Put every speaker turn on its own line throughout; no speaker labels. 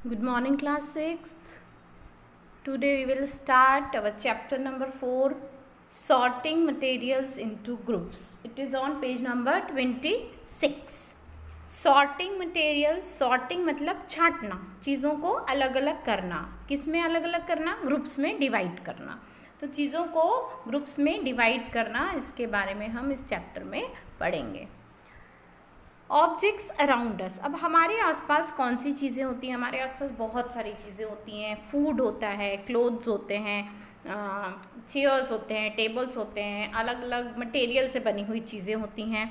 Good morning, class 6th. Today we will start our chapter number 4, sorting materials into groups. It is on page number 26. Sorting materials, sorting मतलब छांटना, चीज़ों को अलग अलग करना. किस में अलग अलग करना? ग्रुप्स में डिवाइड करना. तो चीज़ों को ग्रुप्स में डिवाइड करना, इसके बारे में हम इस चैप्टर में पढ़ेंगे. ऑब्जेक्ट्स अराउंड अस. अब हमारे आसपास कौन सी चीज़ें होती हैं? हमारे आसपास बहुत सारी चीज़ें होती हैं. फूड होता है, क्लोथ्स होते हैं, चेयर्स होते हैं, टेबल्स होते हैं, अलग अलग मटेरियल से बनी हुई चीज़ें होती हैं.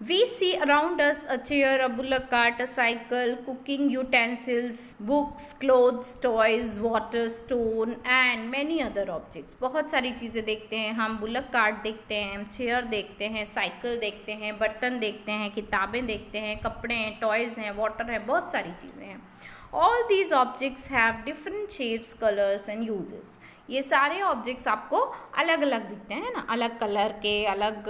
We see around us a chair, a bullock cart, a cycle, cooking utensils, books, clothes, toys, water, stone and many other objects. बहुत सारी चीज़ें देखते हैं हम. बुलक कार्ट देखते हैं, हम चेयर देखते हैं, साइकिल देखते हैं, बर्तन देखते हैं, किताबें देखते हैं, कपड़े हैं, टॉयज़ हैं, वाटर है, बहुत सारी चीज़ें हैं. All these objects have different shapes, colors and uses. ये सारे ऑब्जेक्ट्स आपको अलग अलग दिखते हैं ना, अलग कलर के, अलग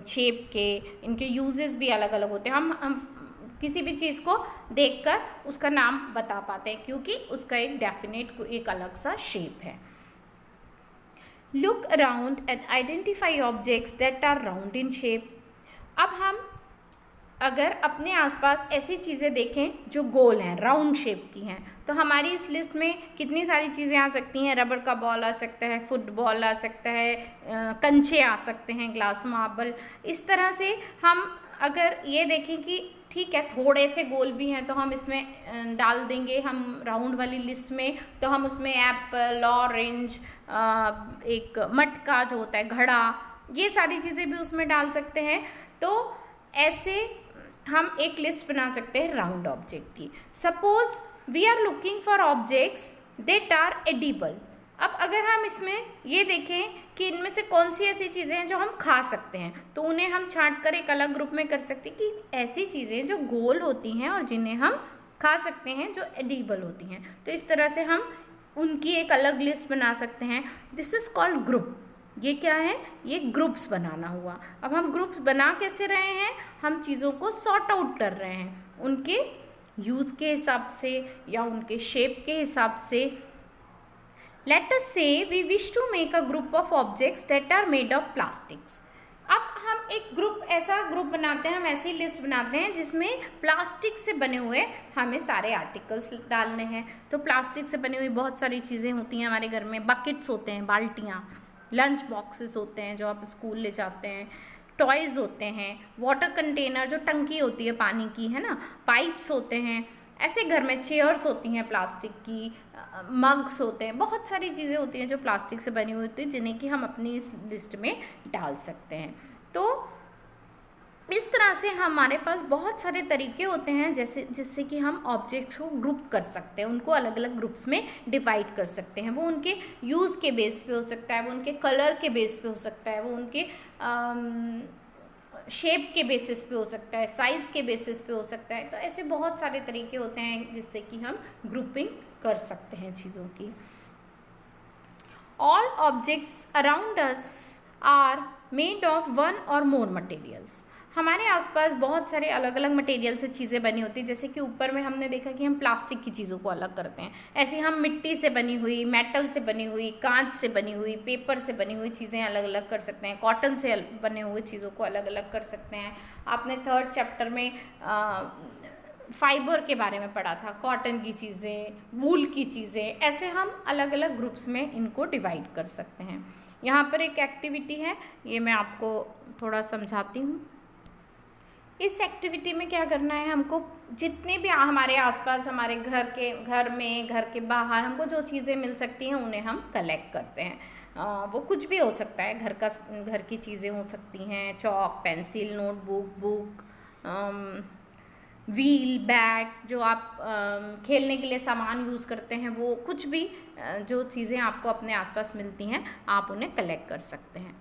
शेप के. इनके यूजेस भी अलग अलग होते हैं. हम किसी भी चीज़ को देखकर उसका नाम बता पाते हैं क्योंकि उसका एक डेफिनेट, एक अलग सा शेप है. Look around and identify objects that are round in shape. अब हम अगर अपने आसपास ऐसी चीज़ें देखें जो गोल हैं, राउंड शेप की हैं, तो हमारी इस लिस्ट में कितनी सारी चीज़ें आ सकती हैं. रबर का बॉल आ सकता है, फुटबॉल आ सकता है, कंचे आ सकते हैं, ग्लास मार्बल. इस तरह से हम अगर ये देखें कि ठीक है थोड़े से गोल भी हैं तो हम इसमें डाल देंगे हम राउंड वाली लिस्ट में. तो हम उसमें एप्पल, ऑरेंज, एक मटका जो होता है, घड़ा, ये सारी चीज़ें भी उसमें डाल सकते हैं. तो ऐसे हम एक लिस्ट बना सकते हैं राउंड ऑब्जेक्ट की. Suppose we are looking for objects that are edible. अब अगर हम इसमें ये देखें कि इनमें से कौन सी ऐसी चीज़ें हैं जो हम खा सकते हैं, तो उन्हें हम छांट कर एक अलग ग्रुप में कर सकते हैं कि ऐसी चीज़ें जो गोल होती हैं और जिन्हें हम खा सकते हैं, जो एडिबल होती हैं. तो इस तरह से हम उनकी एक अलग लिस्ट बना सकते हैं. This is called group. ये क्या है? ये ग्रुप्स बनाना हुआ. अब हम ग्रुप्स बना कैसे रहे हैं? हम चीज़ों को सॉर्ट आउट कर रहे हैं उनके यूज़ के हिसाब से या उनके शेप के हिसाब से. Let us say we wish to make a group of objects that are made of plastics. अब हम एक ग्रुप, ऐसा ग्रुप बनाते हैं, हम ऐसी लिस्ट बनाते हैं जिसमें प्लास्टिक से बने हुए हमें सारे आर्टिकल्स डालने हैं. तो प्लास्टिक से बनी हुई बहुत सारी चीज़ें होती हैं हमारे घर में. बकेट्स होते हैं, बाल्टियाँ, लंच बॉक्सेस होते हैं जो आप स्कूल ले जाते हैं, टॉयज़ होते हैं, वाटर कंटेनर जो टंकी होती है पानी की, है ना, पाइप्स होते हैं. ऐसे घर में चेयर्स होती हैं प्लास्टिक की, मग्स होते हैं, बहुत सारी चीज़ें होती हैं जो प्लास्टिक से बनी हुई होती हैं जिन्हें कि हम अपनी इस लिस्ट में डाल सकते हैं. तो इस तरह से हमारे पास बहुत सारे तरीके होते हैं जिससे कि हम ऑब्जेक्ट्स को ग्रुप कर सकते हैं, उनको अलग अलग ग्रुप्स में डिवाइड कर सकते हैं. वो उनके यूज़ के बेस पे हो सकता है, वो उनके कलर के बेस पे हो सकता है, वो उनके शेप के बेसिस पे हो सकता है, साइज़ के बेसिस पे हो सकता है. तो ऐसे बहुत सारे तरीके होते हैं जिससे कि हम ग्रुपिंग कर सकते हैं चीज़ों की. All objects around us are made of one or more materials. हमारे आसपास बहुत सारे अलग अलग मटेरियल से चीज़ें बनी होती हैं. जैसे कि ऊपर में हमने देखा कि हम प्लास्टिक की चीज़ों को अलग करते हैं, ऐसे हम मिट्टी से बनी हुई, मेटल से बनी हुई, कांच से बनी हुई, पेपर से बनी हुई चीज़ें अलग अलग कर सकते हैं. कॉटन से बने हुए चीज़ों को अलग अलग कर सकते हैं. आपने 3rd चैप्टर में फाइबर के बारे में पढ़ा था. कॉटन की चीज़ें, वूल की चीज़ें, ऐसे हम अलग अलग ग्रुप्स में इनको डिवाइड कर सकते हैं. यहाँ पर एक एक्टिविटी है, ये मैं आपको थोड़ा समझाती हूँ. इस एक्टिविटी में क्या करना है, हमको जितने भी हमारे आसपास, हमारे घर में, घर के बाहर हमको जो चीज़ें मिल सकती हैं उन्हें हम कलेक्ट करते हैं. वो कुछ भी हो सकता है, घर की चीज़ें हो सकती हैं, chalk, pencil, notebook, book, wheel, bat, जो आप खेलने के लिए सामान यूज़ करते हैं, वो कुछ भी जो चीज़ें आपको अपने आसपास मिलती हैं आप उन्हें कलेक्ट कर सकते हैं.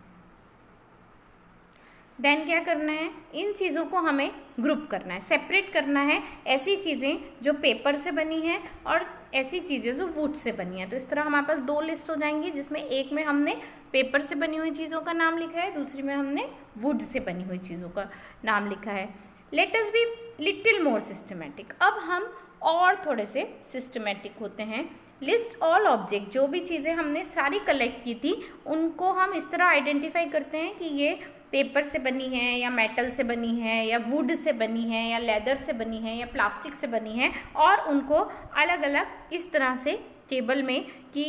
देन क्या करना है, इन चीज़ों को हमें ग्रुप करना है, सेपरेट करना है. ऐसी चीज़ें जो पेपर से बनी हैं और ऐसी चीज़ें जो वुड से बनी हैं. तो इस तरह हमारे पास 2 लिस्ट हो जाएंगी जिसमें एक में हमने पेपर से बनी हुई चीज़ों का नाम लिखा है, दूसरी में हमने वुड से बनी हुई चीज़ों का नाम लिखा है. Let us be little more systematic. अब हम और थोड़े से सिस्टमेटिक होते हैं। लिस्ट ऑल ऑब्जेक्ट, जो भी चीज़ें हमने सारी कलेक्ट की थी उनको हम इस तरह आइडेंटिफाई करते हैं कि ये पेपर से बनी है या मेटल से बनी है या वुड से बनी है या लेदर से बनी है या प्लास्टिक से बनी है, और उनको अलग अलग इस तरह से टेबल में कि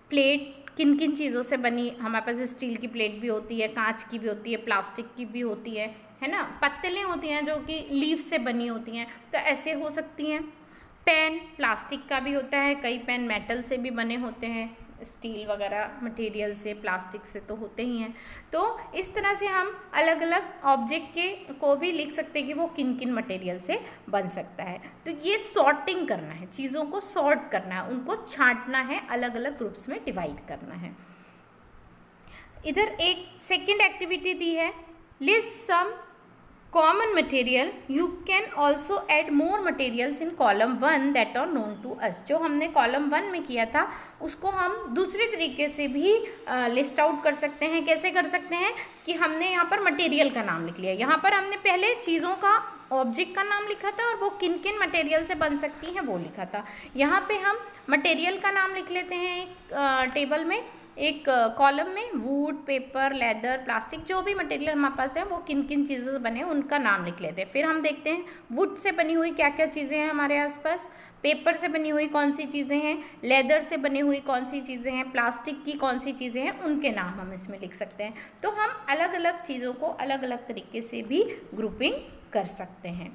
प्लेट किन किन चीज़ों से बनी। हमारे पास स्टील की प्लेट भी होती है, कांच की भी होती है, प्लास्टिक की भी होती है ना। पत्तलें होती हैं जो कि लीफ से बनी होती हैं, तो ऐसे हो सकती हैं। पेन प्लास्टिक का भी होता है, कई पेन मेटल से भी बने होते हैं, स्टील वगैरह मटेरियल से, प्लास्टिक से तो होते ही हैं। तो इस तरह से हम अलग अलग ऑब्जेक्ट के को भी लिख सकते हैं कि वो किन किन मटेरियल से बन सकता है। तो ये सॉर्टिंग करना है, चीज़ों को सॉर्ट करना है, उनको छांटना है, अलग अलग ग्रुप्स में डिवाइड करना है। इधर एक सेकेंड एक्टिविटी दी है, list some common material. You can also add more materials in column 1 that are known to us. जो हमने column 1 में किया था उसको हम दूसरे तरीके से भी लिस्ट आउट कर सकते हैं। कैसे कर सकते हैं कि हमने यहाँ पर मटेरियल का नाम लिख लिया, यहाँ पर हमने पहले चीज़ों का, ऑब्जेक्ट का नाम लिखा था और वो किन किन मटेरियल से बन सकती हैं वो लिखा था। यहाँ पे हम मटेरियल का नाम लिख लेते हैं एक टेबल में, एक कॉलम में, वुड, पेपर, लेदर, प्लास्टिक, जो भी मटेरियल हमारे पास है वो किन किन चीज़ों से बने उनका नाम लिख लेते हैं। फिर हम देखते हैं वुड से बनी हुई क्या क्या चीज़ें हैं हमारे आसपास, पेपर से बनी हुई कौन सी चीज़ें हैं, लेदर से बनी हुई कौन सी चीज़ें हैं, प्लास्टिक की कौन सी चीज़ें हैं, उनके नाम हम इसमें लिख सकते हैं। तो हम अलग अलग चीज़ों को अलग अलग तरीके से भी ग्रुपिंग कर सकते हैं।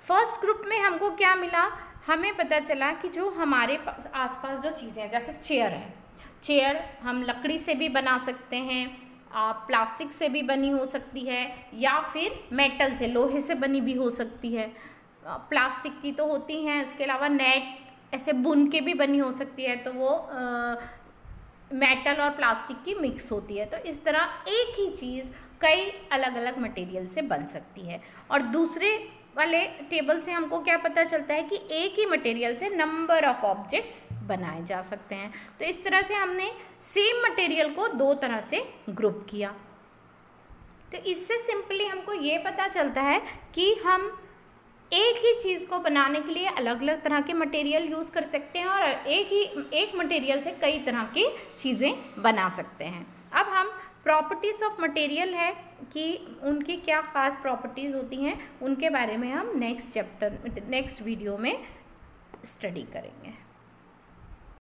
फर्स्ट ग्रुप में हमको क्या मिला, हमें पता चला कि जो हमारे आसपास जो चीज़ें हैं, जैसे चेयर है, चेयर हम लकड़ी से भी बना सकते हैं, प्लास्टिक से भी बनी हो सकती है, या फिर मेटल से, लोहे से बनी भी हो सकती है। प्लास्टिक की तो होती हैं, इसके अलावा नेट ऐसे बुन के भी बनी हो सकती है, तो वो मेटल और प्लास्टिक की मिक्स होती है। तो इस तरह एक ही चीज़ कई अलग अलग मटेरियल से बन सकती है। और दूसरे वाले टेबल से हमको क्या पता चलता है कि एक ही मटेरियल से नंबर ऑफ ऑब्जेक्ट्स बनाए जा सकते हैं। तो इस तरह से हमने सेम मटेरियल को दो तरह से ग्रुप किया। तो इससे सिंपली हमको ये पता चलता है कि हम एक ही चीज़ को बनाने के लिए अलग अलग तरह के मटेरियल यूज़ कर सकते हैं और एक मटेरियल से कई तरह की चीज़ें बना सकते हैं। अब हम प्रॉपर्टीज़ ऑफ मटेरियल है कि उनकी क्या ख़ास प्रॉपर्टीज़ होती हैं, उनके बारे में हम नेक्स्ट वीडियो में स्टडी करेंगे।